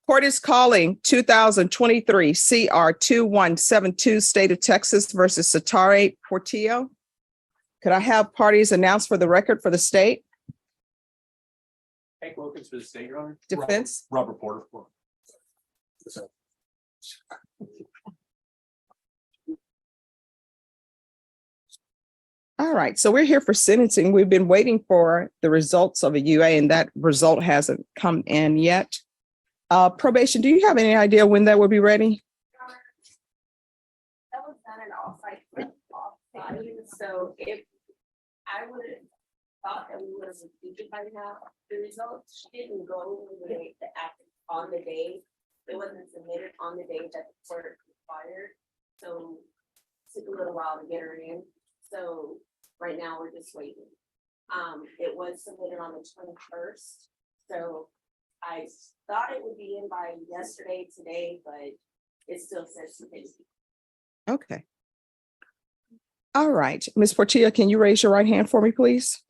Court is calling 2023 CR 2172 State of Texas versus Satare Portillo. Could I have parties announced for the record for the state? Hank Wilkins for the state, Your Honor. Defense? Robert Porter. All right, so we're here for sentencing. We've been waiting for the results of a UA and that result hasn't come in yet. Probation, do you have any idea when that will be ready? That was done an off-site, so if I would have thought that we would have received it by now, the results didn't go on the day. It wasn't submitted on the day that the court required, so it took a little while to get her in. So right now we're just waiting. It was submitted on the 21st, so I thought it would be in by yesterday, today, but it still says today. Okay. All right, Ms. Portillo, can you raise your right hand for me, please?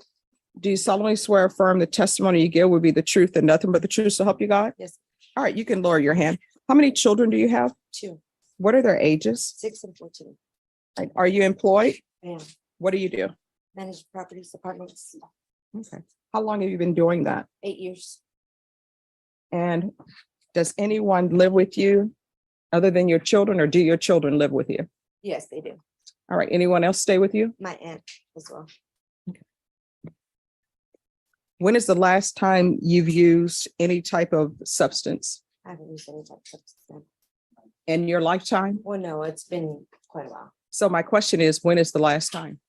Do you solemnly swear or affirm the testimony you give will be the truth and nothing but the truth to help you God? Yes. All right, you can lower your hand. How many children do you have? 2, What are their ages? 6, and 14. Are you employed? And What do you do? managed properties, apartments, Okay. How long have you been doing that? 8 years. And does anyone live with you other than your children, or do your children live with you? Yes, they do. All right, anyone else stay with you? My aunt as well. When is the last time you've used any type of substance I haven't used any type of substance. in your lifetime? Well, no, it's been quite a while. So my question is, when is the last time?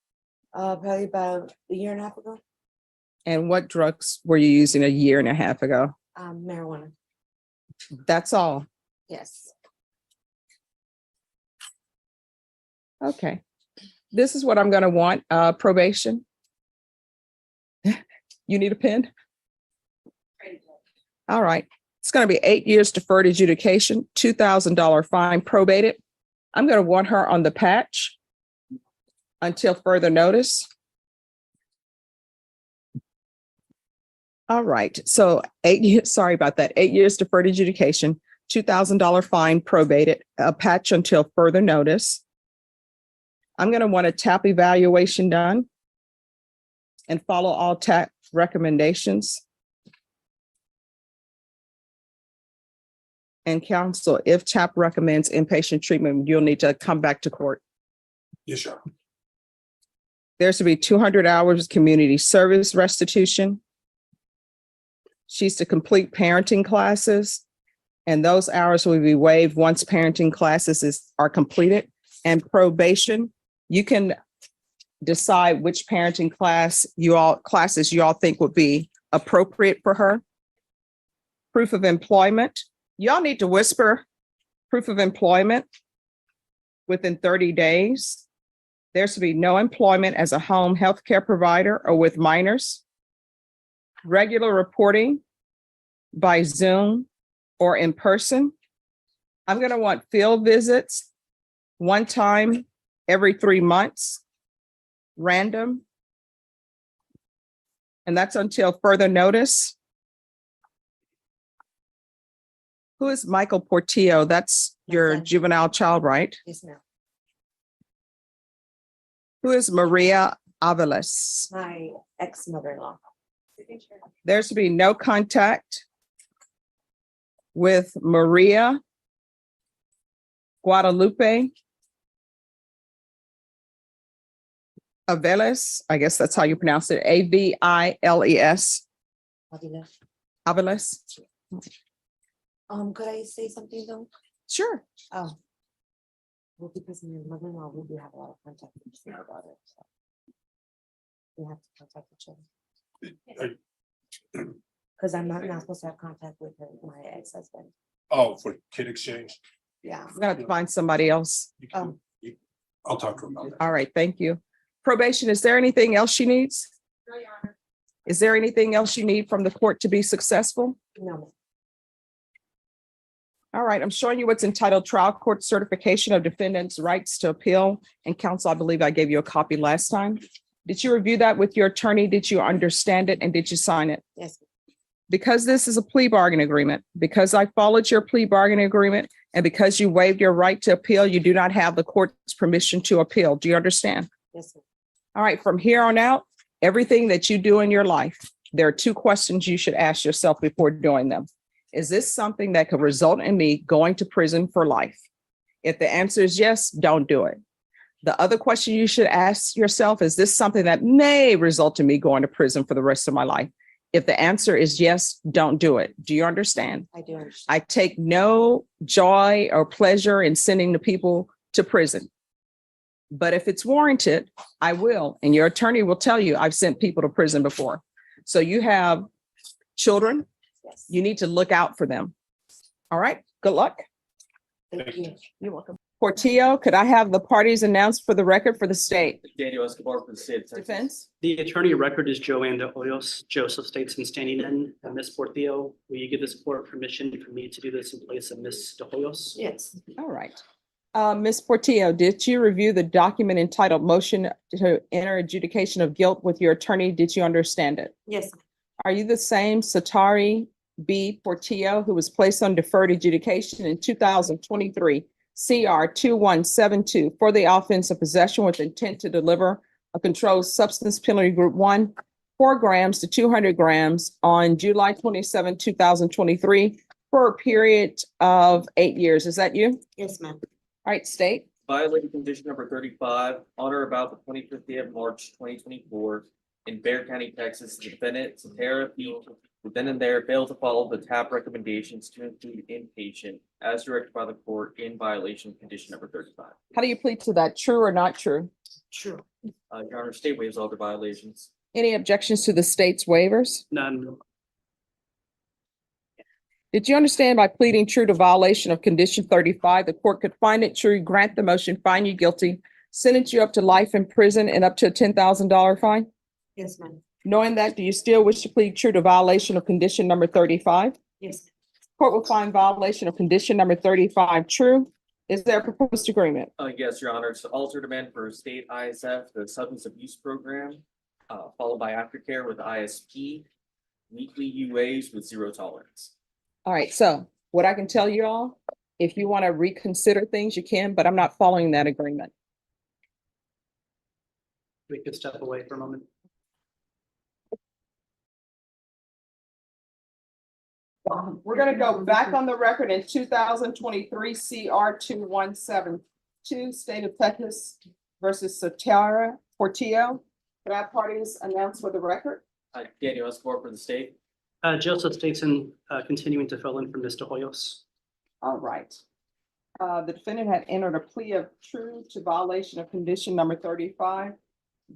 Probably about a year and a half ago. And what drugs were you using a year and a half ago? Marijuana. That's all. Yes. Okay. This is what I'm going to want, probation. You need a pen? All right. It's going to be 8 years deferred adjudication, $2,000 fine, probated. I'm going to want her on the patch until further notice. All right. So 8 years, sorry about that. 8 years deferred adjudication, $2,000 fine, probated, a patch until further notice. I'm going to want a TAP evaluation done and follow all TAP recommendations. And counsel, if TAP recommends inpatient treatment, you'll need to come back to court. Yes, sir. There's to be 200 hours community service restitution. She's to complete parenting classes, and those hours will be waived once parenting classes are completed. And probation, you can decide which parenting classes you all think would be appropriate for her. Proof of employment. Y'all need to whisper proof of employment within 30 days. There's to be no employment as a home healthcare provider or with minors. Regular reporting by Zoom or in person. I'm going to want field visits one time every 3 months, random. And that's until further notice. Who is Michael Portillo? That's your son. juvenile child, right? Yes, ma'am. Who is Maria Avalos? My ex-mother-in-law. There's to be no contact with Maria Guadalupe Aveles. I guess that's how you pronounce it. Aviles. Avalos. Could I say something though? Sure. Oh. Well, because my mother-in-law, we do have a lot of contact with each other about it, so. We have to contact each other. Because I'm not supposed to have contact with her, my ex-husband. Oh, for kid exchange. Yeah. I'm gonna have to find somebody else. I'll talk to him about that. All right, thank you. Probation, is there anything else she needs? No, Your Honor. Is there anything else you need from the court to be successful? No. All right, I'm showing you what's entitled Trial Court Certification of Defendant's Rights to Appeal. And counsel, I believe I gave you a copy last time. Did you review that with your attorney? Did you understand it and did you sign it? Yes. because this is a plea bargain agreement, because I followed your plea bargaining agreement, and because you waived your right to appeal, you do not have the court's permission to appeal. Do you understand? Yes, ma'am. All right, from here on out, everything that you do in your life, there are two questions you should ask yourself before doing them. Is this something that could result in me going to prison for life? If the answer is yes, don't do it. The other question you should ask yourself, is this something that may result in me going to prison for the rest of my life? If the answer is yes, don't do it. Do you understand? I do understand. I take no joy or pleasure in sending the people to prison. But if it's warranted, I will. And your attorney will tell you I've sent people to prison before. So you have children, Yes. you need to look out for them. All right, good luck. Thank you. You're welcome. Portillo, could I have the parties announced for the record for the state Daniel Escobar for the state of Texas. defense? The attorney of record is Joanne De Hoyos. Joseph Statesman standing in. And Ms. Portillo, will you give this court permission for me to do this in place of Ms. De Hoyos? Yes. All right. Ms. Portillo, did you review the document entitled Motion to Enter Adjudication of Guilt with your attorney? Did you understand it? Yes. Are you the same Satari B. Portillo who was placed on deferred adjudication in 2023 CR 2172 for the offense of possession with intent to deliver a controlled substance penalty group 1, 4 grams to 200 grams on July 27, 2023 for a period of 8 years? Is that you? Yes, ma'am. All right, state. Violating condition number 35, on or about the 25th day of March, 2024, in Bexar County, Texas, the defendant, Satara B. who then and there failed to follow the TAP recommendations to include inpatient as directed by the court in violation of condition number 35. How do you plead to that? True or not true? True. Your Honor, state waives all the violations. Any objections to the state's waivers? None. Did you understand by pleading true to violation of condition 35, the court could find it true, grant the motion, find you guilty, sentence you up to life in prison and up to a $10,000 fine? Yes, ma'am. Knowing that, do you still wish to plead true to violation of condition number 35? Yes. Court will find violation of condition number 35 true. Is there a proposed agreement? Yes, Your Honor, it's altered amend for state ISF, the substance abuse program, followed by aftercare with ISP, weekly UAs with zero tolerance. All right, so what I can tell you all, if you want to reconsider things, you can, but I'm not following that agreement. We could step away for a moment. We're gonna go back on the record in 2023 CR 2172, State of Texas versus Satara Portillo. Could I have parties announced for the record? Daniel Escobar for the state. Joseph Statesman, continuing to fill in for Ms. De Hoyos. All right. The defendant had entered a plea of true to violation of condition number 35.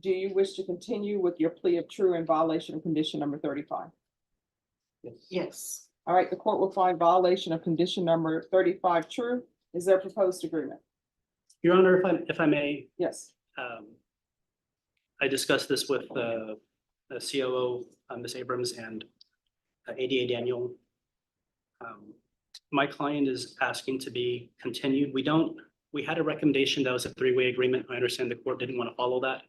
Do you wish to continue with your plea of true in violation of condition number 35? Yes. All right, the court will find violation of condition number 35 true. Is there a proposed agreement? Your Honor, if I may, Yes. I discussed this with the COO, Ms. Abrams, and ADA Daniel. My client is asking to be continued. We had a recommendation that was a three-way agreement. I understand the court didn't want to follow that.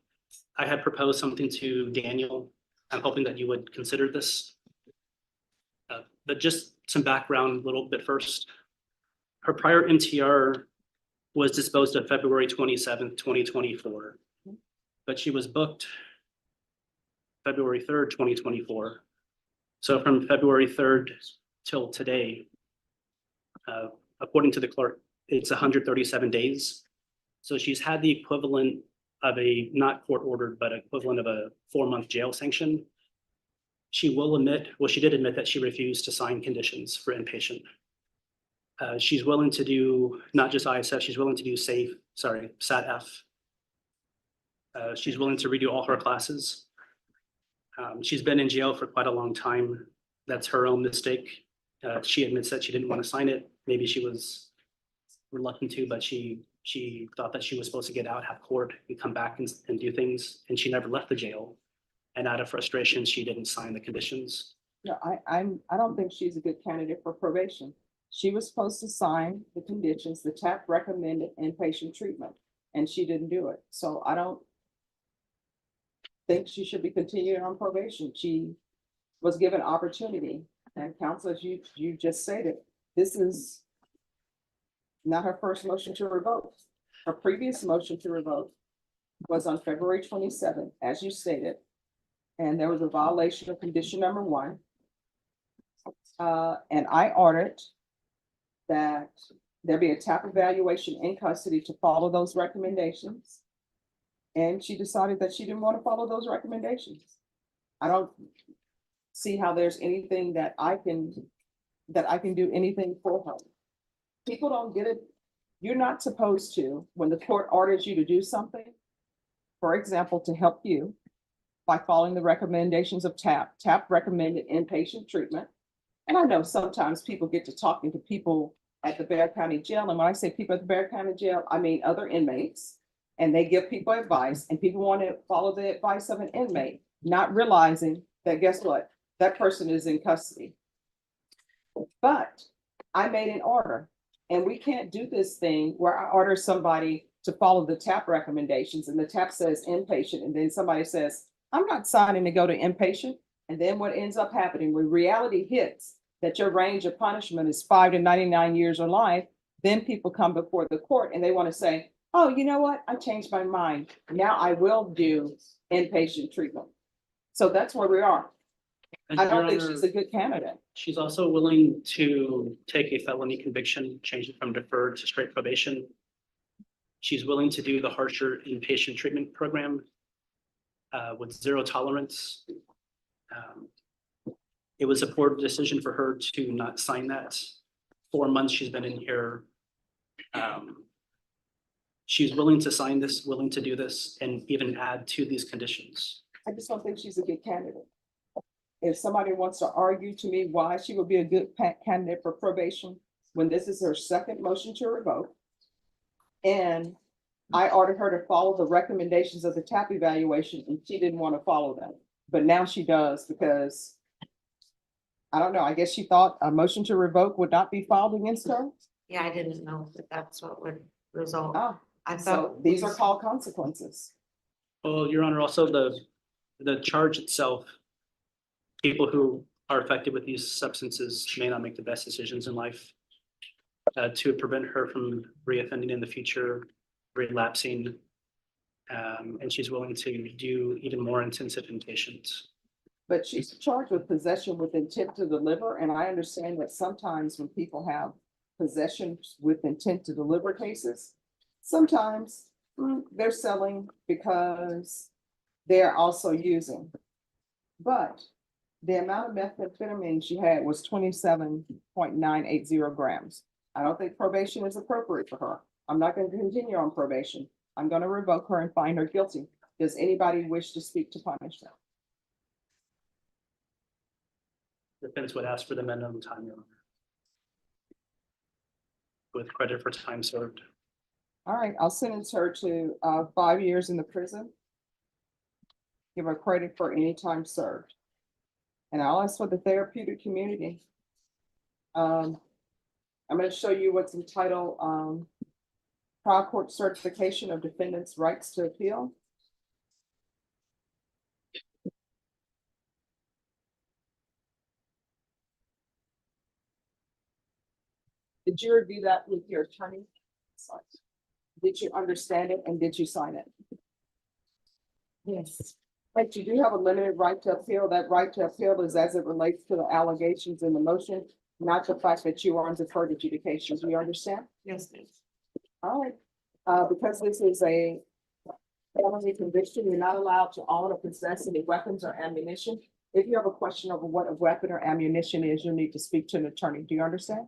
I had proposed something to Daniel. I'm hoping that you would consider this. But just some background a little bit first. Her prior MTR was disposed of February 27th, 2024. But she was booked February 3rd, 2024. So from February 3rd till today, according to the clerk, it's 137 days. So she's had the equivalent of a, not court ordered, but equivalent of a 4-month jail sanction. She will admit, well, she did admit that she refused to sign conditions for inpatient. She's willing to do not just ISF, she's willing to do SAT-F. She's willing to redo all her classes. She's been in jail for quite a long time. That's her own mistake. She admits that she didn't want to sign it. Maybe she was reluctant to, but she thought that she was supposed to get out, have court, and come back and do things. And she never left the jail. And out of frustration, she didn't sign the conditions. No, I don't think she's a good candidate for probation. She was supposed to sign the conditions, the TAP recommended inpatient treatment, and she didn't do it. So I don't think she should be continuing on probation. She was given opportunity And counsel, as you just stated, this is not her first motion to revoke. Her previous motion to revoke was on February 27th, as you stated. And there was a violation of condition number 1. And I ordered that there be a TAP evaluation in custody to follow those recommendations. And she decided that she didn't want to follow those recommendations. I don't see how there's anything that I can do anything for her. People don't get it. You're not supposed to, when the court orders you to do something, for example, to help you by following the recommendations of TAP. TAP recommended inpatient treatment. And I know sometimes people get to talking to people at the Bexar County Jail. And when I say people at the Bexar County Jail, I mean other inmates. And they give people advice, and people want to follow the advice of an inmate, not realizing that, guess what? That person is in custody. But I made an order, and we can't do this thing where I order somebody to follow the TAP recommendations, and the TAP says inpatient, and then somebody says, I'm not signing to go to inpatient. And then what ends up happening when reality hits that your range of punishment is 5 to 99 years or life, then people come before the court and they want to say, oh, you know what? I changed my mind. Now I will do inpatient treatment. So that's where we are. And I Your don't think Honor, she's a good candidate. she's also willing to take a felony conviction, change it from deferred to straight probation. She's willing to do the harsher inpatient treatment program with 0 tolerance. It was a poor decision for her to not sign that. 4 months she's been in here. She's willing to sign this, willing to do this, and even add to these conditions. I just don't think she's a good candidate. If somebody wants to argue to me why she would be a good candidate for probation, when this is her second motion to revoke, and I ordered her to follow the recommendations of the TAP evaluation, and she didn't want to follow them. But now she does because, I don't know, I guess she thought a motion to revoke would not be filed against her. Yeah, I didn't know that that's what would result. Oh, I so thought. these are called consequences. Well, Your Honor, also the charge itself, people who are affected with these substances may not make the best decisions in life. To prevent her from reoffending in the future, relapsing, and she's willing to do even more intensive inpatients. But she's charged with possession with intent to deliver, and I understand that sometimes when people have possession with intent to deliver cases, sometimes they're selling because they're also using. But the amount of methamphetamine she had was 27.980 grams. I don't think probation is appropriate for her. I'm not going to continue on probation. I'm going to revoke her and find her guilty. Does anybody wish to speak to punishment? Defense would ask for the minimum time, Your Honor, with credit for time served. All right, I'll sentence her to 5 years in the prison. Give her credit for any time served. And I'll ask for the therapeutic community. I'm going to show you what's entitled Trial Court Certification of Defendant's Rights to Appeal. Did you review that with your attorney? Did you understand it and did you sign it? Yes. But you do have a limited right to appeal. That right to appeal is as it relates to the allegations in the motion, not the fact that you are on deferred adjudication. Do you understand? Yes, please. All right. Because this is a felony conviction, you're not allowed to own or possess any weapons or ammunition. If you have a question over what a weapon or ammunition is, you'll need to speak to an attorney. Do you understand?